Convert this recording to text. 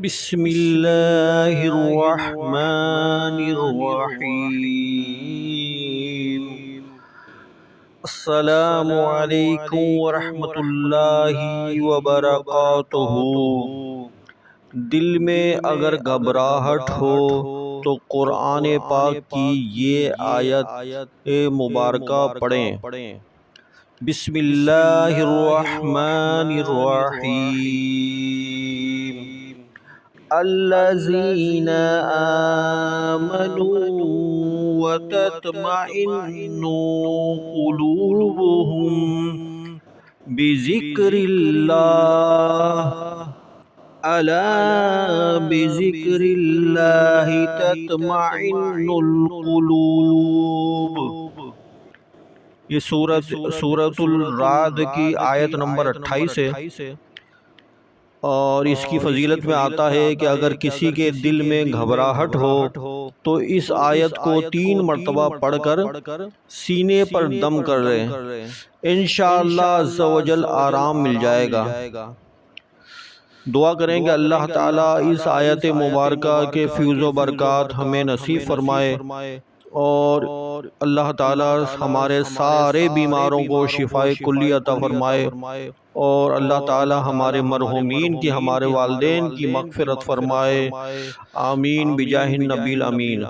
بسم اللہ الرحمن الرحیم۔ السلام علیکم ورحمۃ اللہ وبرکاتہ۔ دل میں اگر گھبراہٹ ہو تو قرآن پاک کی یہ آیت مبارکہ پڑھیں۔ بسم اللہ الرحمن الرحیم۔ الذین آمنوا وتطمئن قلوبهم بذکر اللہ الا بذکر اللہ تطمئن القلوب۔ یہ سورۃ الرعد کی آیت نمبر 28 ہے، اور اس کی فضیلت میں آتا ہے کہ اگر کسی کے دل میں گھبراہٹ ہو تو اس آیت کو 3 مرتبہ پڑھ کر سینے پر دم کر لیں، انشاءاللہ عز و جل آرام مل جائے گا۔ دعا کریں کہ اللہ تعالیٰ اس آیت مبارکہ کے فیض و برکات ہمیں نصیب فرمائے، اور اللہ تعالیٰ ہمارے سارے بیماروں کو شفاء کلی عطا فرمائے، اور اللہ تعالیٰ ہمارے مرحومین کی، ہمارے والدین کی مغفرت فرمائے۔ آمین بجاہ النبی الامین۔